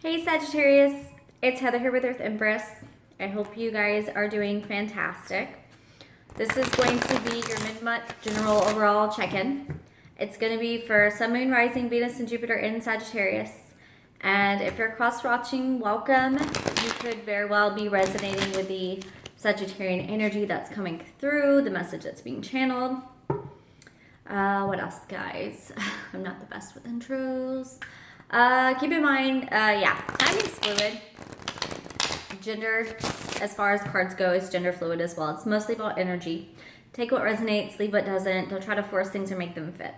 Hey Sagittarius, it's Heather here with Earth Empress. I hope you guys are doing fantastic. This is going to be your mid-month general overall check-in. It's going to be for Sun, Moon, Rising, Venus, and Jupiter in Sagittarius. And if you're cross-watching, welcome. You could very well be resonating with the Sagittarian energy that's coming through, the message that's being channeled. What else, guys? I'm not the best with intros. Keep in mind, timing's fluid. Gender, as far as cards go, is gender fluid as well. It's mostly about energy. Take what resonates, leave what doesn't. Don't try to force things or make them fit.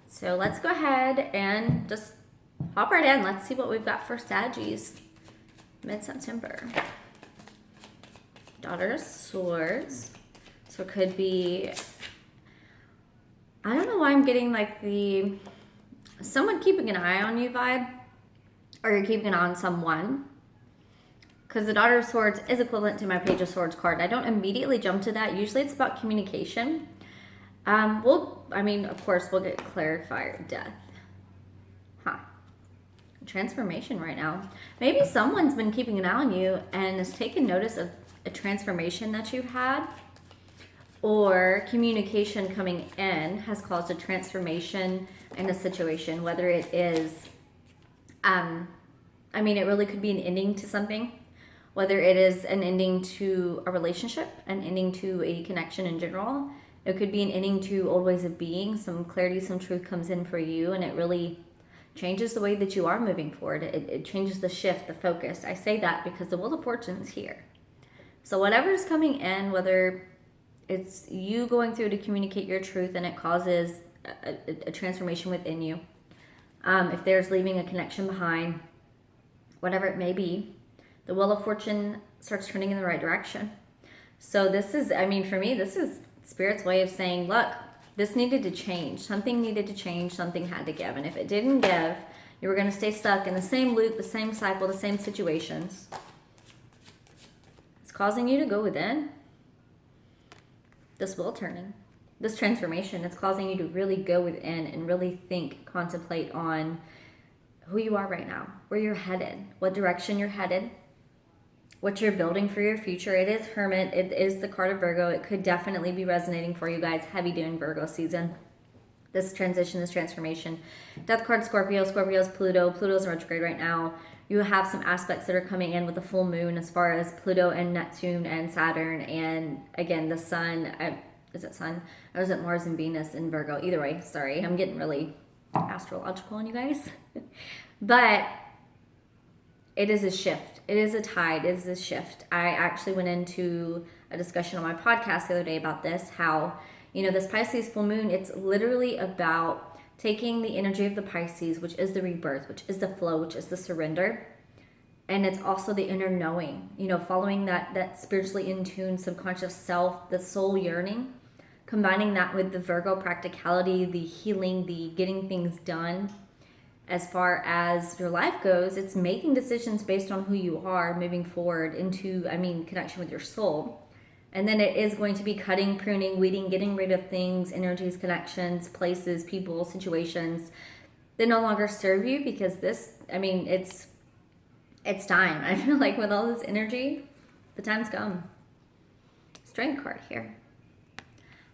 So let's go ahead and just hop right in. Let's see what we've got for Saggies mid-September. Daughter of Swords. So it could be, I don't know why I'm getting like the someone keeping an eye on you vibe, or you're keeping an eye on someone, because the Daughter of Swords is equivalent to my Page of Swords card. I don't immediately jump to that. Usually it's about communication. Of course we'll get clarifier death. Transformation right now. Maybe someone's been keeping an eye on you and has taken notice of a transformation that you've had, or communication coming in has caused a transformation in a situation, whether it is, it really could be an ending to something, whether it is an ending to a relationship, an ending to a connection in general. It could be an ending to old ways of being. Some clarity, some truth comes in for you, and it really changes the way that you are moving forward. It changes the shift, the focus. I say that because the Wheel of Fortune is here. So whatever's coming in, whether it's you going through to communicate your truth and it causes a transformation within you. If there's leaving a connection behind, whatever it may be, the Wheel of Fortune starts turning in the right direction. So this is, for me, this is Spirit's way of saying, look, this needed to change. Something needed to change. Something had to give. And if it didn't give, you were going to stay stuck in the same loop, the same cycle, the same situations. It's causing you to go within. This wheel turning, this transformation, it's causing you to really go within and really think, contemplate on who you are right now, where you're headed, what direction you're headed, what you're building for your future. It is Hermit. It is the card of Virgo. It could definitely be resonating for you guys. Heavy during Virgo season. This transition, this transformation. Death card, Scorpio. Scorpio's Pluto. Pluto's in retrograde right now. You have some aspects that are coming in with the full moon as far as Pluto and Neptune and Saturn. And again, the sun. Is it sun? Or is it Mars and Venus in Virgo? Either way, sorry. I'm getting really astrological on you guys. But it is a shift. It is a tide. It is a shift. I actually went into a discussion on my podcast the other day about this, how, this Pisces full moon, it's literally about taking the energy of the Pisces, which is the rebirth, which is the flow, which is the surrender. And it's also the inner knowing, following that spiritually in tune subconscious self, the soul yearning, combining that with the Virgo practicality, the healing, the getting things done. As far as your life goes, it's making decisions based on who you are moving forward into, connection with your soul. And then it is going to be cutting, pruning, weeding, getting rid of things, energies, connections, places, people, situations that no longer serve you, because this, it's time. I feel like with all this energy, the time's come. Strength card here.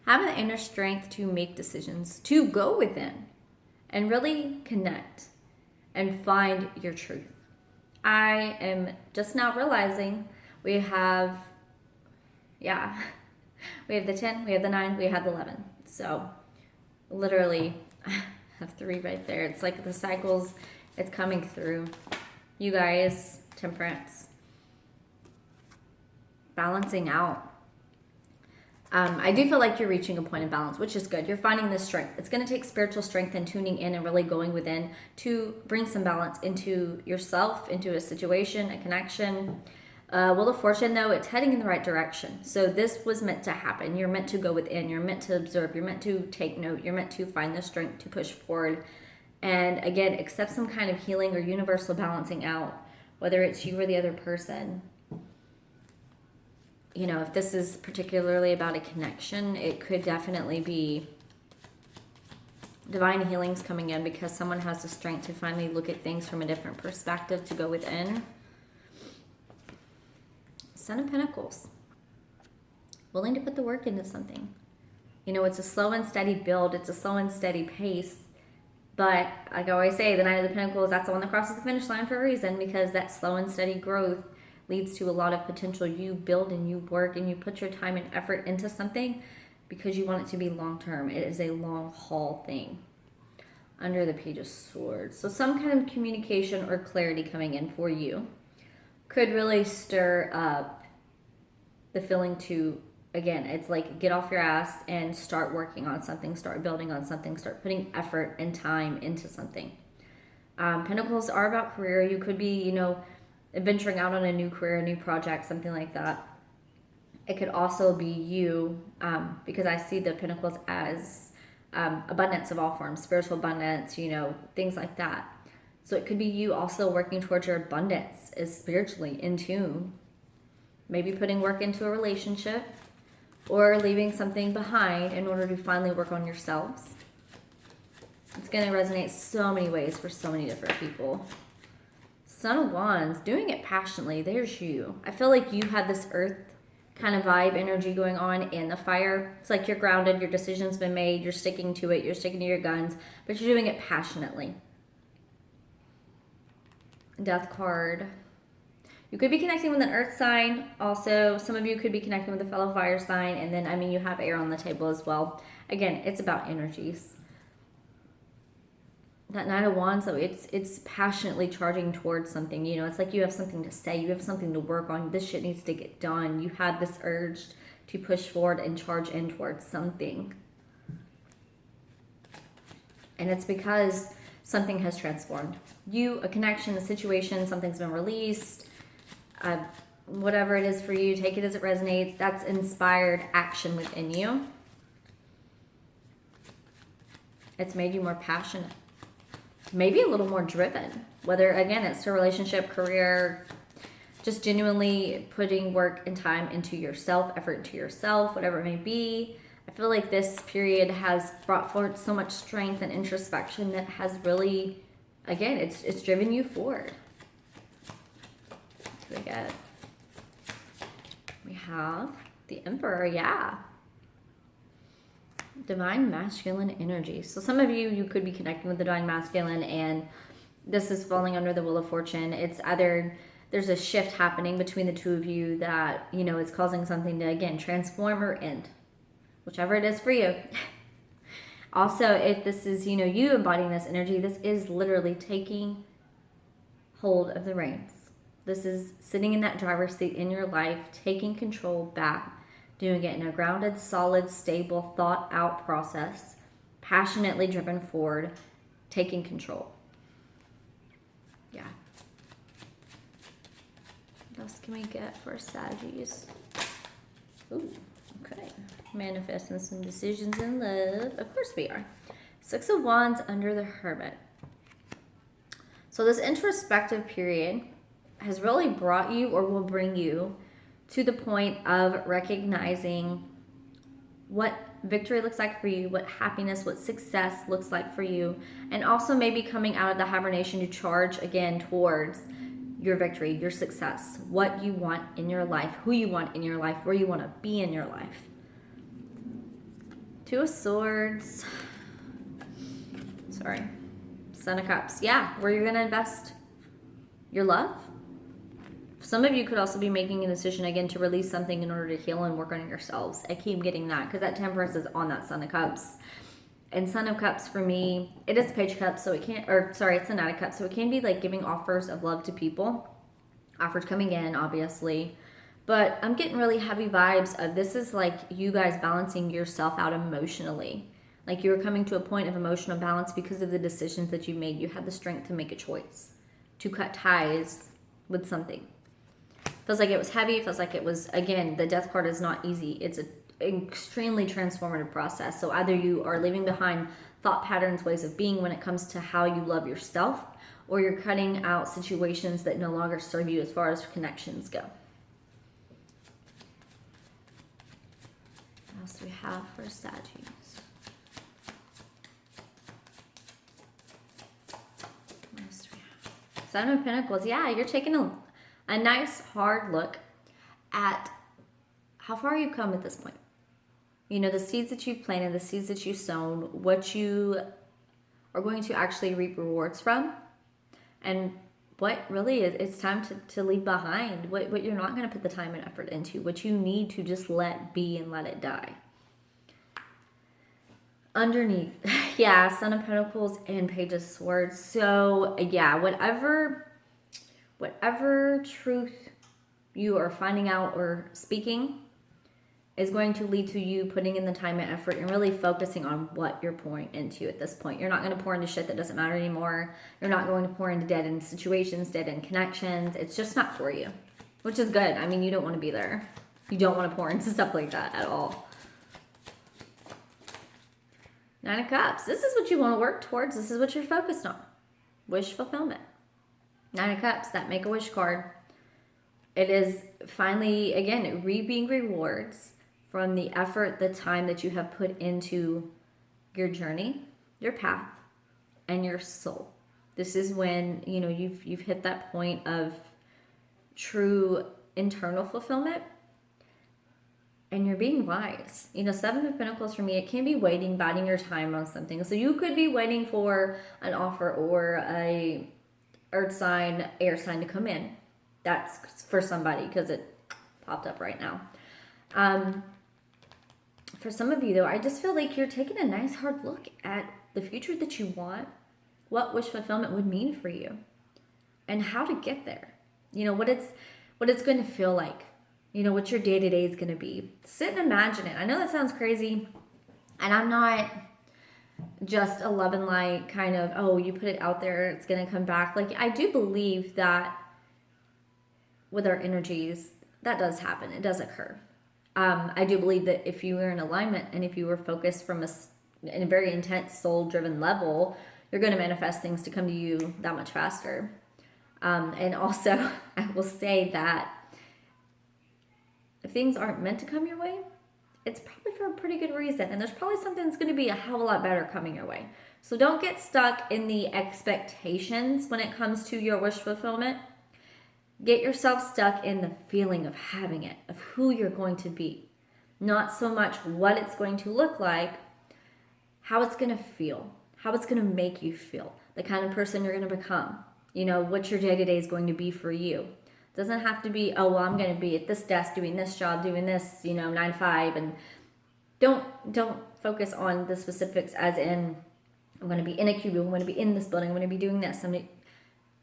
Have the inner strength to make decisions, to go within and really connect and find your truth. I am just now realizing we have the 10, we have the 9, we have the 11. So literally I have 3 right there. It's like the cycles, it's coming through. You guys, temperance, balancing out. I do feel like you're reaching a point of balance, which is good. You're finding this strength. It's going to take spiritual strength and tuning in and really going within to bring some balance into yourself, into a situation, a connection. Wheel of Fortune, though, it's heading in the right direction. So this was meant to happen. You're meant to go within. You're meant to observe. You're meant to take note. You're meant to find the strength to push forward. And again, accept some kind of healing or universal balancing out, whether it's you or the other person. If this is particularly about a connection, it could definitely be divine healing's coming in because someone has the strength to finally look at things from a different perspective, to go within. Son of Pentacles. Willing to put the work into something. You know, it's a slow and steady build. It's a slow and steady pace. But like I always say, the Knight of the Pentacles, that's the one that crosses the finish line for a reason, because that slow and steady growth leads to a lot of potential. You build and you work and you put your time and effort into something because you want it to be long-term. It is a long haul thing. Under the Page of Swords. So some kind of communication or clarity coming in for you could really stir up the feeling to, again, it's like get off your ass and start working on something, start building on something, start putting effort and time into something. Pentacles are about career. You could be, you know, venturing out on a new career, a new project, something like that. It could also be you, because I see the Pentacles as abundance of all forms, spiritual abundance, you know, things like that. So it could be you also working towards your abundance, is spiritually in tune. Maybe putting work into a relationship or leaving something behind in order to finally work on yourselves. It's going to resonate so many ways for so many different people. Son of Wands, doing it passionately. There's you. I feel like you have this earth kind of vibe energy going on in the fire. It's like you're grounded, your decision's been made, you're sticking to it, you're sticking to your guns, but you're doing it passionately. Death card. You could be connecting with an earth sign. Also, some of you could be connecting with a fellow fire sign. And then, I mean, you have air on the table as well. Again, it's about energies. That Knight of Wands, though, it's passionately charging towards something. You know, it's like you have something to say. You have something to work on. This shit needs to get done. You have this urge to push forward and charge in towards something. And it's because something has transformed. You, a connection, a situation, something's been released. Whatever it is for you, take it as it resonates. That's inspired action within you. It's made you more passionate. Maybe a little more driven. Whether, again, it's a relationship, career, just genuinely putting work and time into yourself, effort into yourself, whatever it may be. I feel like this period has brought forward so much strength and introspection that has really, again, it's driven you forward. We have the Emperor, yeah. Divine masculine energy. So some of you could be connecting with the divine masculine, and this is falling under the Wheel of Fortune. It's either there's a shift happening between the two of you that, you know, it's causing something to, again, transform or end. Whichever it is for you. Also, if this is, you know, you embodying this energy, this is literally taking hold of the reins. This is sitting in that driver's seat in your life, taking control back, doing it in a grounded, solid, stable, thought out process, passionately driven forward, taking control. Yeah. What else can we get for Saggies? Ooh, okay. Manifesting some decisions in love. Of course we are. Six of Wands under the Hermit. So this introspective period has really brought you, or will bring you, to the point of recognizing what victory looks like for you, what happiness, what success looks like for you, and also maybe coming out of the hibernation to charge again towards your victory, your success, what you want in your life, who you want in your life, where you want to be in your life. Two of Swords. Sorry. Son of Cups. Yeah, where you're going to invest your love. Some of you could also be making a decision again to release something in order to heal and work on yourselves. I keep getting that because that Temperance is on that Son of Cups. And Son of Cups for me, it is Page of Cups, so it can't, or sorry, it's the Knight of Cups, so it can be like giving offers of love to people. Offers coming in, obviously. But I'm getting really heavy vibes of this is like you guys balancing yourself out emotionally. Like you were coming to a point of emotional balance because of the decisions that you made. You had the strength to make a choice, to cut ties with something. Feels like it was heavy. It feels like it was, again, the Death card is not easy. It's an extremely transformative process. So either you are leaving behind thought patterns, ways of being when it comes to how you love yourself, or you're cutting out situations that no longer serve you as far as connections go. What else do we have for Saggies? Seven of Pentacles. Yeah, you're taking a nice hard look at how far you've come at this point. You know, the seeds that you've planted, the seeds that you've sown, what you are going to actually reap rewards from, and what really is, it's time to leave behind, what you're not going to put the time and effort into, what you need to just let be and let it die. Underneath, yeah, Son of Pentacles and Page of Swords. So yeah, whatever truth you are finding out or speaking is going to lead to you putting in the time and effort and really focusing on what you're pouring into at this point. You're not going to pour into shit that doesn't matter anymore. You're not going to pour into dead-end situations, dead-end connections. It's just not for you, which is good. I mean, you don't want to be there. You don't want to pour into stuff like that at all. Nine of Cups. This is what you want to work towards. This is what you're focused on. Wish fulfillment. Nine of Cups, that Make-A-Wish card. It is finally, again, reaping rewards from the effort, the time that you have put into your journey, your path, and your soul. This is when, you know, you've hit that point of true internal fulfillment, and you're being wise. You know, Seven of Pentacles for me, it can be waiting, biding your time on something. So you could be waiting for an offer or a earth sign, air sign to come in. That's for somebody because it popped up right now. For some of you, though, I just feel like you're taking a nice hard look at the future that you want, what wish fulfillment would mean for you, and how to get there. You know, what it's going to feel like. You know, what your day-to-day is going to be. Sit and imagine it. I know that sounds crazy, and I'm not just a love and light kind of, oh, you put it out there, it's going to come back. Like, I do believe that with our energies, that does happen. It does occur. I do believe that if you were in alignment and if you were focused from in a very intense soul-driven level, you're going to manifest things to come to you that much faster. And also, I will say that if things aren't meant to come your way, it's probably for a pretty good reason. And there's probably something that's going to be a hell of a lot better coming your way. So don't get stuck in the expectations when it comes to your wish fulfillment. Get yourself stuck in the feeling of having it, of who you're going to be. Not so much what it's going to look like, how it's going to feel, how it's going to make you feel, the kind of person you're going to become. You know, what your day-to-day is going to be for you. It doesn't have to be, oh, well, I'm going to be at this desk doing this job, doing this, 9 to 5. And don't focus on the specifics as in, I'm going to be in a cubicle, I'm going to be in this building, I'm going to be doing this.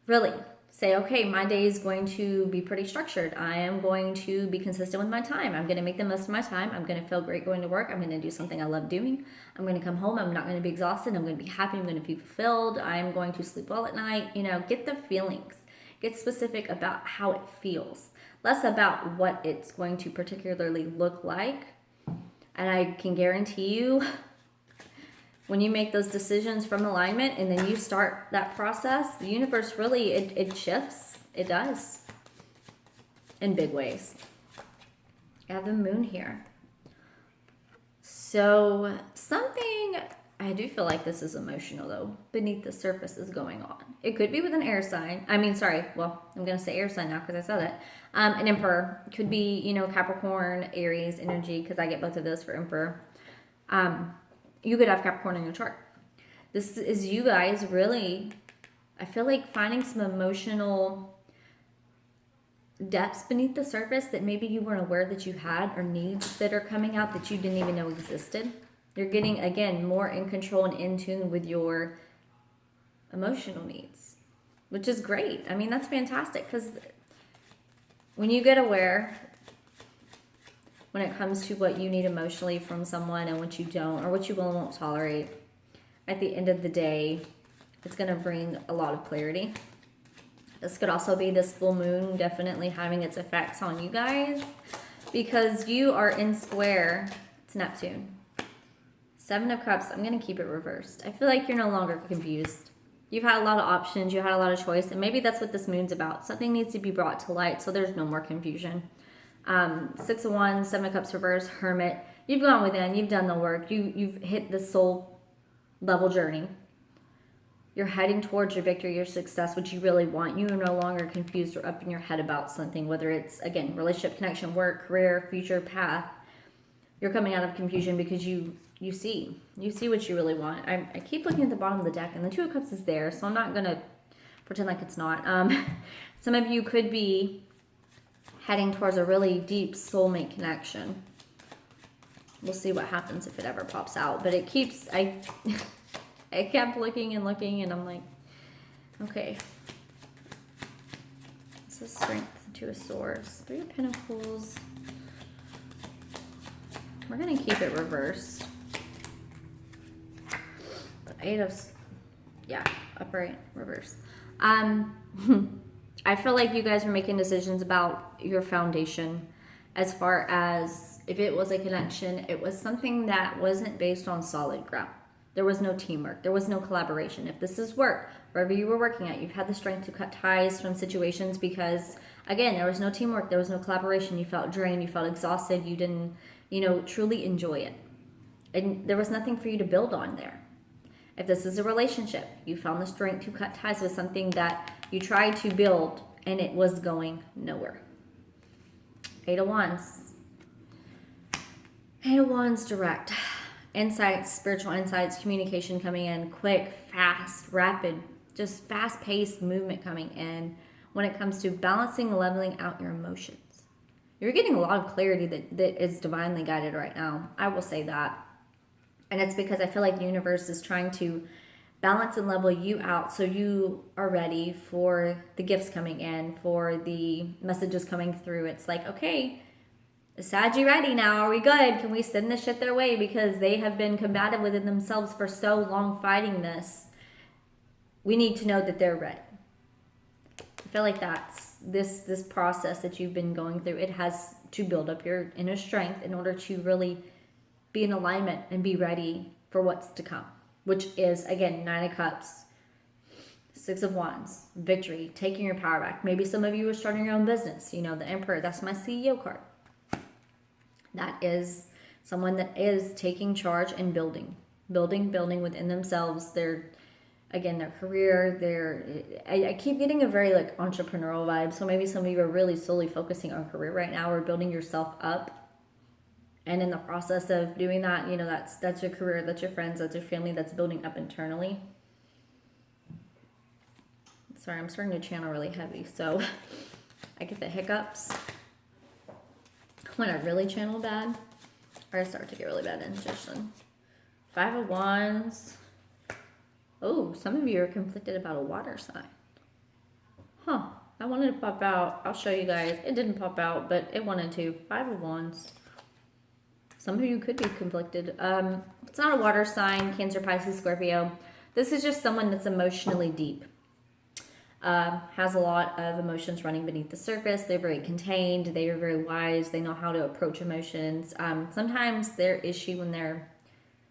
Really say, okay, my day is going to be pretty structured. I am going to be consistent with my time. I'm going to make the most of my time. I'm going to feel great going to work. I'm going to do something I love doing. I'm going to come home. I'm not going to be exhausted. I'm going to be happy. I'm going to be fulfilled. I'm going to sleep well at night. Get the feelings. Get specific about how it feels. Less about what it's going to particularly look like. And I can guarantee you, when you make those decisions from alignment and then you start that process, the universe really, it shifts. It does. In big ways. I have the moon here. So something, I do feel like this is emotional though, beneath the surface is going on. It could be with an air sign. I'm going to say air sign now because I saw that. An emperor. Could be, Capricorn, Aries energy, because I get both of those for emperor. You could have Capricorn in your chart. This is you guys really, I feel like finding some emotional depths beneath the surface that maybe you weren't aware that you had, or needs that are coming out that you didn't even know existed. You're getting, again, more in control and in tune with your emotional needs, which is great. I mean, that's fantastic because when you get aware, when it comes to what you need emotionally from someone and what you don't, or what you will and won't tolerate, at the end of the day, it's going to bring a lot of clarity. This could also be this full moon definitely having its effects on you guys because you are in square to Neptune. 7 of Cups, I'm going to keep it reversed. I feel like you're no longer confused. You've had a lot of options, you had a lot of choice, and maybe that's what this moon's about. Something needs to be brought to light so there's no more confusion. 6 of Wands, 7 of Cups reverse, Hermit. You've gone within, you've done the work, you've hit the soul level journey. You're heading towards your victory, your success, what you really want. You are no longer confused or up in your head about something, whether it's, again, relationship, connection, work, career, future, path. You're coming out of confusion because you see what you really want. I keep looking at the bottom of the deck, and the Two of Cups is there, so I'm not going to pretend like it's not. Some of you could be heading towards a really deep soulmate connection. We'll see what happens if it ever pops out. But it keeps, I kept looking, and I'm like, okay. This is Strength, Two of Swords, Three of Pentacles. We're going to keep it reversed. Eight of, yeah, upright, reverse. I feel like you guys are making decisions about your foundation as far as if it was a connection, it was something that wasn't based on solid ground. There was no teamwork. There was no collaboration. If this is work, wherever you were working at, you've had the strength to cut ties from situations because, again, there was no teamwork. There was no collaboration. You felt drained. You felt exhausted. You didn't, truly enjoy it. And there was nothing for you to build on there. If this is a relationship, you found the strength to cut ties with something that you tried to build and it was going nowhere. Eight of Wands. Eight of Wands direct. Insights, spiritual insights, communication coming in, quick, fast, rapid, just fast-paced movement coming in when it comes to balancing, leveling out your emotions. You're getting a lot of clarity that is divinely guided right now. I will say that. And it's because I feel like the universe is trying to balance and level you out so you are ready for the gifts coming in, for the messages coming through. It's like, okay, is Saggy ready now? Are we good? Can we send this shit their way? Because they have been combative within themselves for so long fighting this. We need to know that they're ready. I feel like that's this process that you've been going through. It has to build up your inner strength in order to really be in alignment and be ready for what's to come, which is, again, Nine of Cups, Six of Wands, victory, taking your power back. Maybe some of you are starting your own business. The Emperor, that's my CEO card. That is someone that is taking charge and building within themselves. Their career, I keep getting a very entrepreneurial vibe. So maybe some of you are really solely focusing on career right now or building yourself up. And in the process of doing that, that's your career, that's your friends, that's your family, that's building up internally. Sorry, I'm starting to channel really heavy, so I get the hiccups when I really channel bad, or I start to get really bad indigestion. Five of Wands. Oh, some of you are conflicted about a water sign. Huh, I wanted to pop out. I'll show you guys. It didn't pop out, but it wanted to. Five of Wands. Some of you could be conflicted. It's not a water sign, Cancer, Pisces, Scorpio. This is just someone that's emotionally deep. Has a lot of emotions running beneath the surface. They're very contained. They are very wise. They know how to approach emotions. Sometimes their issue when they're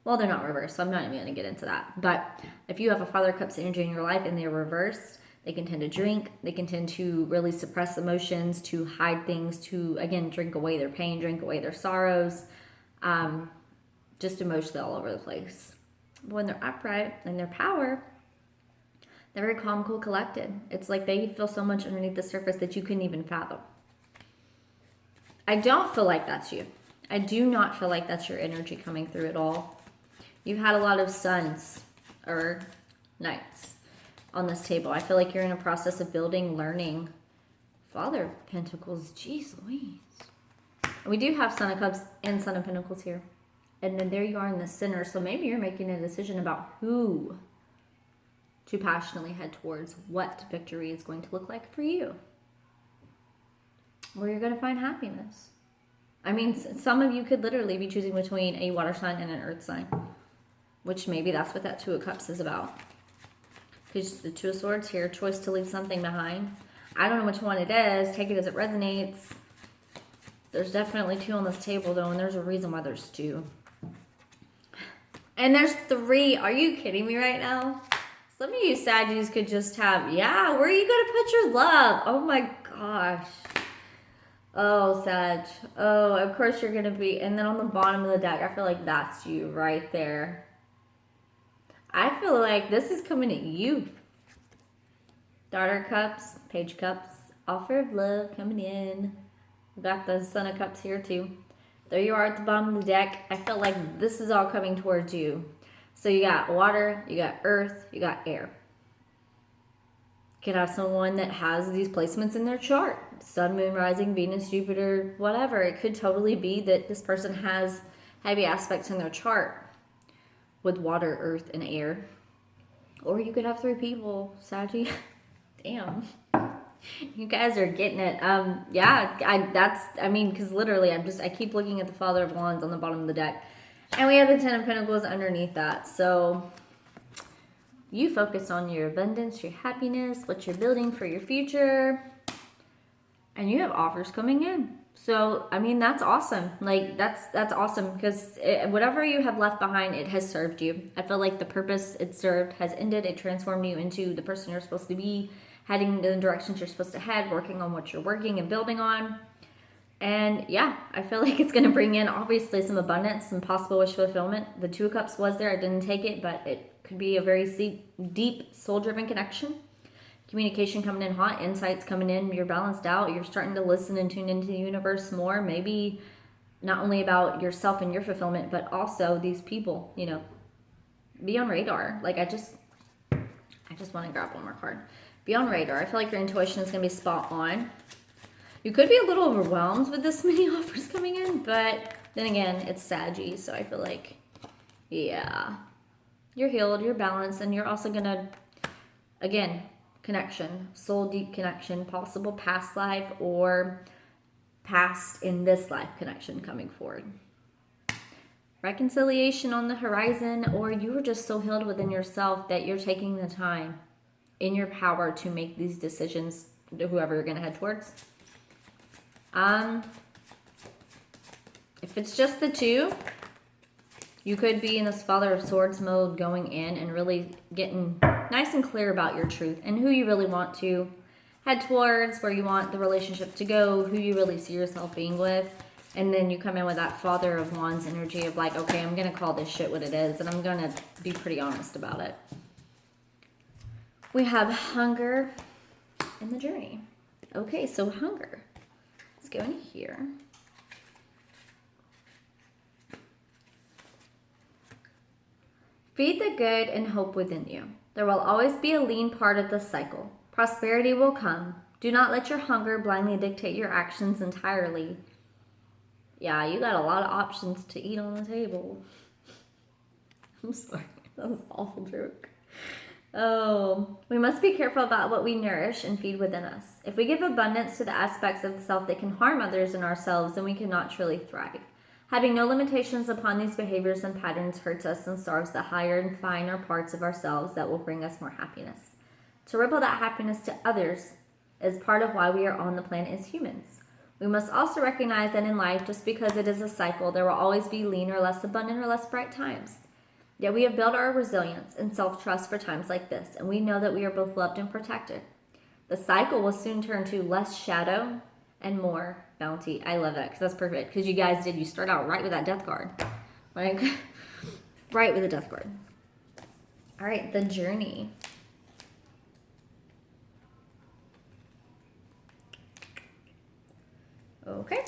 not reversed, so I'm not even going to get into that. But if you have a Father of Cups energy in your life and they're reversed, they can tend to drink. They can tend to really suppress emotions, to hide things, to, again, drink away their pain, drink away their sorrows. Just emotionally all over the place. But when they're upright and their power, they're very calm, cool, collected. It's like they feel so much underneath the surface that you couldn't even fathom. I don't feel like that's you. I do not feel like that's your energy coming through at all. You've had a lot of suns or nights on this table. I feel like you're in a process of building, learning. Father of Pentacles, geez Louise. We do have Son of Cups and Son of Pentacles here. And then there you are in the center. So maybe you're making a decision about who to passionately head towards, what victory is going to look like for you. Where you're going to find happiness. I mean, some of you could literally be choosing between a water sign and an earth sign. Which maybe that's what that Two of Cups is about. Because the Two of Swords here, choice to leave something behind. I don't know which one it is. Take it as it resonates. There's definitely two on this table, though, and there's a reason why there's two. And there's three. Are you kidding me right now? Some of you Saggies could just have, yeah, where are you going to put your love? Oh, my gosh. Oh, Sag. Oh, of course you're going to be. And then on the bottom of the deck, I feel like that's you right there. I feel like this is coming at you. Daughter of Cups, Page of Cups, offer of love coming in. We've got the Son of Cups here too. There you are at the bottom of the deck. I feel like this is all coming towards you. So you got water, you got earth, you got air. You could have someone that has these placements in their chart. Sun, Moon, Rising, Venus, Jupiter, whatever. It could totally be that this person has heavy aspects in their chart with water, earth, and air. Or you could have 3 people, Saggy. Damn. You guys are getting it. Yeah, I mean, because literally I keep looking at the Father of Wands on the bottom of the deck. And we have the 10 of Pentacles underneath that. So you focus on your abundance, your happiness, what you're building for your future. And you have offers coming in. So, I mean, that's awesome. Like, that's awesome because whatever you have left behind, it has served you. I feel like the purpose it served has ended. It transformed you into the person you're supposed to be, heading in the directions you're supposed to head, working on what you're working and building on. And yeah, I feel like it's going to bring in obviously some abundance, some possible wish fulfillment. The 2 of Cups was there. I didn't take it, but it could be a very deep soul-driven connection. Communication coming in hot, insights coming in, you're balanced out, you're starting to listen and tune into the universe more, maybe not only about yourself and your fulfillment, but also these people, you know, be on radar. Like I just want to grab one more card. Be on radar. I feel like your intuition is going to be spot on. You could be a little overwhelmed with this many offers coming in, but then again, it's Saggy, so I feel like, yeah, you're healed, you're balanced, and you're also going to, again, connection, soul deep connection, possible past life or past in this life connection coming forward. Reconciliation on the horizon, or you were just so healed within yourself that you're taking the time in your power to make these decisions to whoever you're going to head towards. If it's just the 2, you could be in this Father of Swords mode going in and really getting nice and clear about your truth and who you really want to head towards, where you want the relationship to go, who you really see yourself being with. And then you come in with that Father of Wands energy of like, okay, I'm going to call this shit what it is, and I'm going to be pretty honest about it. We have hunger and the journey. Okay, so hunger. Let's go in here. Feed the good and hope within you. There will always be a lean part of the cycle. Prosperity will come. Do not let your hunger blindly dictate your actions entirely. Yeah, you got a lot of options to eat on the table. I'm sorry, that was an awful joke. Oh, we must be careful about what we nourish and feed within us. If we give abundance to the aspects of the self that can harm others and ourselves, then we cannot truly thrive. Having no limitations upon these behaviors and patterns hurts us and starves the higher and finer parts of ourselves that will bring us more happiness. To ripple that happiness to others is part of why we are on the planet as humans. We must also recognize that in life, just because it is a cycle, there will always be lean or less abundant or less bright times. Yet we have built our resilience and self-trust for times like this, and we know that we are both loved and protected. The cycle will soon turn to less shadow and more bounty. I love that because that's perfect. Because you guys did. You start out right with that death card. Like, right with the death card. All right, the journey. Okay.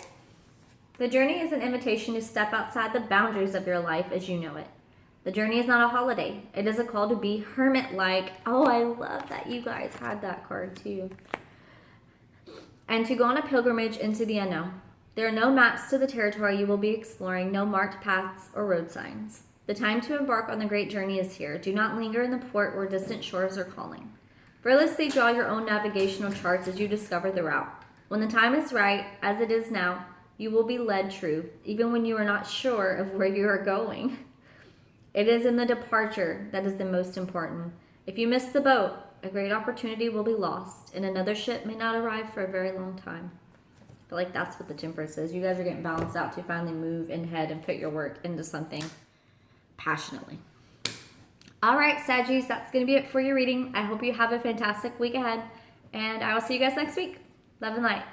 The journey is an invitation to step outside the boundaries of your life as you know it. The journey is not a holiday. It is a call to be hermit-like. Oh, I love that you guys had that card too. And to go on a pilgrimage into the unknown. There are no maps to the territory you will be exploring, no marked paths or road signs. The time to embark on the great journey is here. Do not linger in the port where distant shores are calling. Fearlessly draw your own navigational charts as you discover the route. When the time is right, as it is now, you will be led true, even when you are not sure of where you are going. It is in the departure that is the most important. If you miss the boat, a great opportunity will be lost, and another ship may not arrive for a very long time. I feel like that's what the Empress is. You guys are getting balanced out to finally move ahead and put your work into something passionately. All right, Saggies, that's going to be it for your reading. I hope you have a fantastic week ahead, and I will see you guys next week. Love and light.